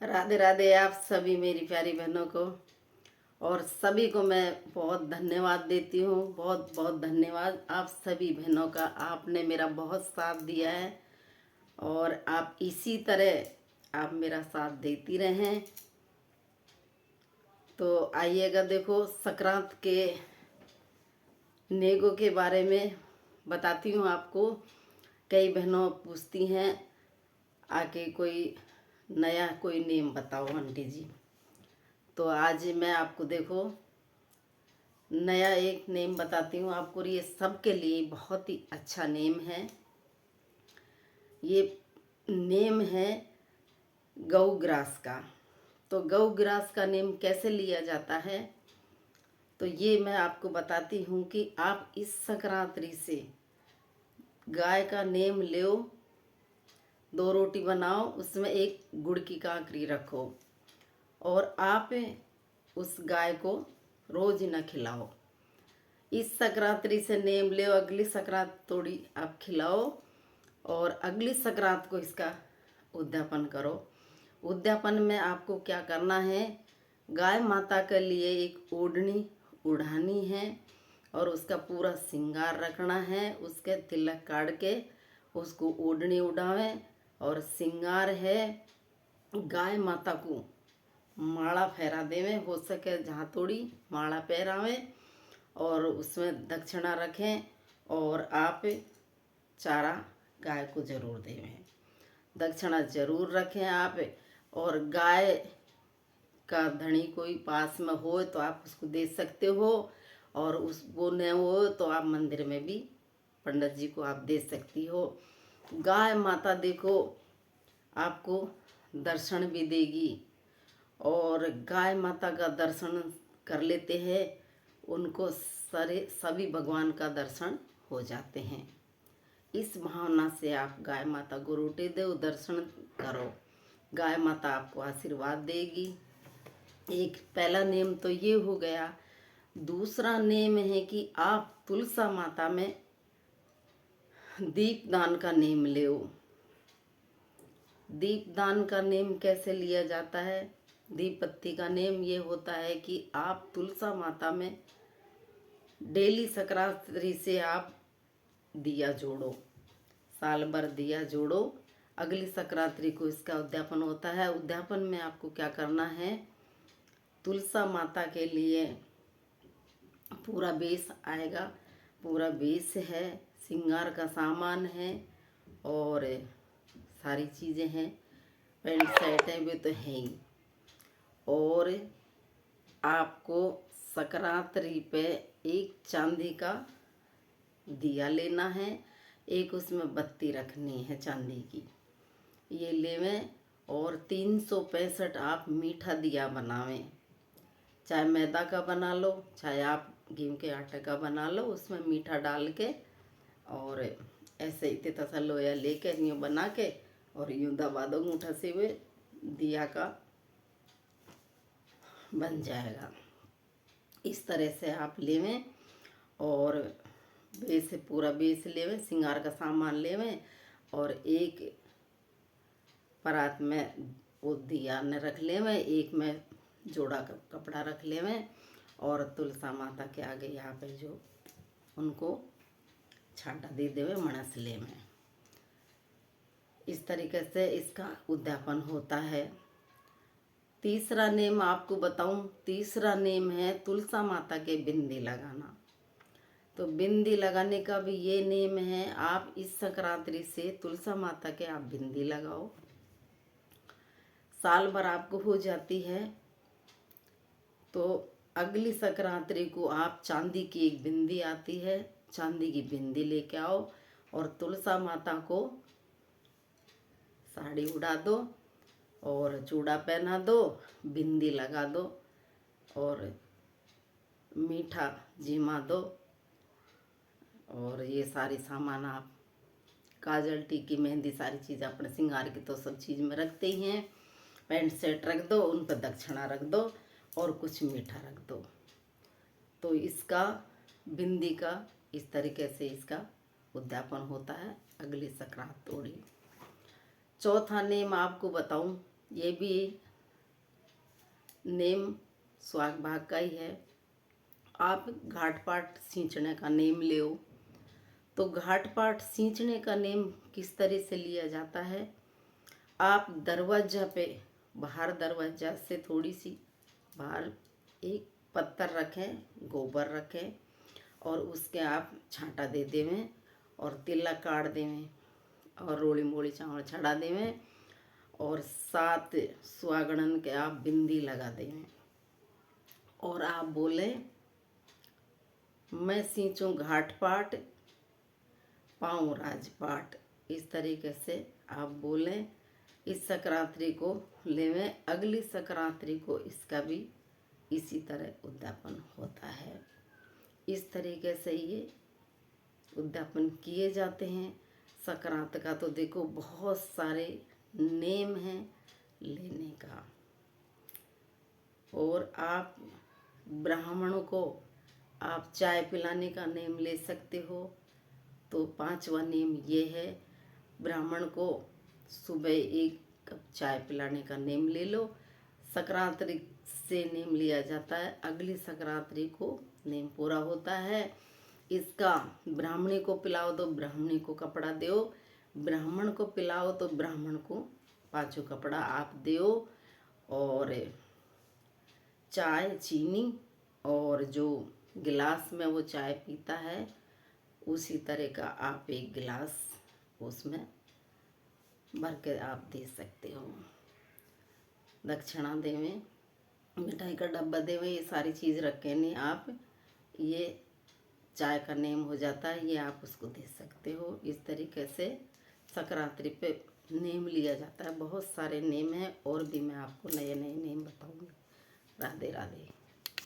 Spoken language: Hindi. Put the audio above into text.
राधे राधे आप सभी मेरी प्यारी बहनों को। और सभी को मैं बहुत धन्यवाद देती हूँ। बहुत बहुत धन्यवाद आप सभी बहनों का। आपने मेरा बहुत साथ दिया है और आप इसी तरह आप मेरा साथ देती रहें। तो आइएगा, देखो संक्रांत के नेगों के बारे में बताती हूँ आपको। कई बहनों पूछती हैं आके कोई नया कोई नेम बताओ आंटी जी। तो आज मैं आपको देखो नया एक नेम बताती हूँ आपको। ये सबके लिए बहुत ही अच्छा नेम है। ये नेम है गौग्रास का। तो गौग्रास का नेम कैसे लिया जाता है तो ये मैं आपको बताती हूँ कि आप इस संक्रांति से गाय का नेम लो, 2 रोटी बनाओ, उसमें एक गुड़ की कांकरी रखो और आप उस गाय को रोज न खिलाओ। इस संक्रांति से नेम ले, अगली संक्रांत थोड़ी आप खिलाओ और अगली संक्रांत को इसका उद्यापन करो। उद्यापन में आपको क्या करना है, गाय माता के लिए एक ओढ़नी उड़ानी है और उसका पूरा श्रृंगार रखना है। उसके तिलक काट के उसको ओढ़नी उड़ावे और श्रृंगार है गाय माता को माला फेरा देवे, हो सके जहाँ थोड़ी माला पहरावे और उसमें दक्षिणा रखें और आप चारा गाय को जरूर देवें। दक्षिणा जरूर रखें आप। और गाय का धनी कोई पास में हो तो आप उसको दे सकते हो और उस वो न हो तो आप मंदिर में भी पंडित जी को आप दे सकती हो। गाय माता देखो आपको दर्शन भी देगी और गाय माता का दर्शन कर लेते हैं उनको सारे सभी भगवान का दर्शन हो जाते हैं। इस भावना से आप गाय माता को रोटी दो, दर्शन करो, गाय माता आपको आशीर्वाद देगी। एक पहला नेम तो ये हो गया। दूसरा नेम है कि आप तुलसा माता में दीपदान का नेम लो। दीपदान का नेम कैसे लिया जाता है, दीप बत्ती का नेम ये होता है कि आप तुलसा माता में डेली संक्रांति से आप दिया जोड़ो, साल भर दिया जोड़ो। अगली संक्रांति को इसका उद्यापन होता है। उद्यापन में आपको क्या करना है, तुलसा माता के लिए पूरा बेस आएगा, पूरा बेस है, श्रृंगार का सामान है और सारी चीज़ें हैं, पैंट शर्ट है वे तो है ही। और आपको संक्रांति पे एक चांदी का दिया लेना है, एक उसमें बत्ती रखनी है चांदी की, ये लेवें। और 365 आप मीठा दिया बनावें, चाहे मैदा का बना लो चाहे आप गेहूं के आटे का बना लो, उसमें मीठा डाल के और ऐसे इतने तसा लोया लेके यूँ बना के और यूँ दबा दो अंगूठा से, हुए दिया का बन जाएगा। इस तरह से आप लेवें और बेस पूरा बेस लेवें, श्रृंगार का सामान लेवें और एक परात में वो दिया न रख लेवें, एक में जोड़ा का कपड़ा रख लेवें और तुलसा माता के आगे यहाँ पे जो उनको छांटा दे देवे मणस लेवें। इस तरीके से इसका उद्यापन होता है। तीसरा नेम आपको बताऊं, तीसरा नेम है तुलसा माता के बिंदी लगाना। तो बिंदी लगाने का भी ये नेम है, आप इस संक्रांति से तुलसा माता के आप बिंदी लगाओ, साल भर आपको हो जाती है। तो अगली संक्रांति को आप चांदी की एक बिंदी आती है, चांदी की बिंदी लेके आओ और तुलसा माता को साड़ी उड़ा दो और चूड़ा पहना दो, बिंदी लगा दो और मीठा जिमा दो। और ये सारी सामान आप काजल टीकी मेहंदी सारी चीज़ अपने श्रृंगार की तो सब चीज़ में रखते ही हैं। पैंट शर्ट रख दो, उन पर दक्षिणा रख दो और कुछ मीठा रख दो। तो इसका बिंदी का इस तरीके से इसका उद्यापन होता है अगली संक्रांत तोड़ी। चौथा नेम आपको बताऊं, ये भी नेम सुहाग भाग का ही है। आप घाट पाट सींचने का नेम ले, तो घाट पाट सींचने का नेम किस तरह से लिया जाता है। आप दरवाजा पे बाहर, दरवाजा से थोड़ी सी बाहर एक पत्थर रखें, गोबर रखें और उसके आप छांटा दे देवें और तिलक काट देवें और रोड़ी मोड़ी चावल चढ़ा देवें और 7 सुहागणन के आप बिंदी लगा देवें और आप बोले, मैं सींचूं घाट पाट पाऊँ राजपाट। इस तरीके से आप बोलें। इस संक्रांति को लेवें, अगली संक्रांति को इसका भी इसी तरह उद्यापन होता है। इस तरीके से ये उद्यापन किए जाते हैं। संक्रांति का तो देखो बहुत सारे नेम हैं लेने का। और आप ब्राह्मणों को आप चाय पिलाने का नेम ले सकते हो। तो 5वां नेम ये है, ब्राह्मण को सुबह 1 कप चाय पिलाने का नेम ले लो। संक्रांति से नेम लिया जाता है, अगली संक्रांति को नेम पूरा होता है। इसका ब्राह्मणी को पिलाओ तो ब्राह्मणी को कपड़ा दो, ब्राह्मण को पिलाओ तो ब्राह्मण को 5 कपड़ा आप दो। और चाय, चीनी और जो गिलास में वो चाय पीता है उसी तरह का आप 1 गिलास उसमें भर के आप दे सकते हो। दक्षिणा देवें, मिठाई का डब्बा देवें, ये सारी चीज़ रखें नहीं आप, ये चाय का नेम हो जाता है, ये आप उसको दे सकते हो। इस तरीके से संक्रांति पे नेम लिया जाता है। बहुत सारे नेम हैं और भी मैं आपको नए नए नेम बताऊंगी। राधे राधे।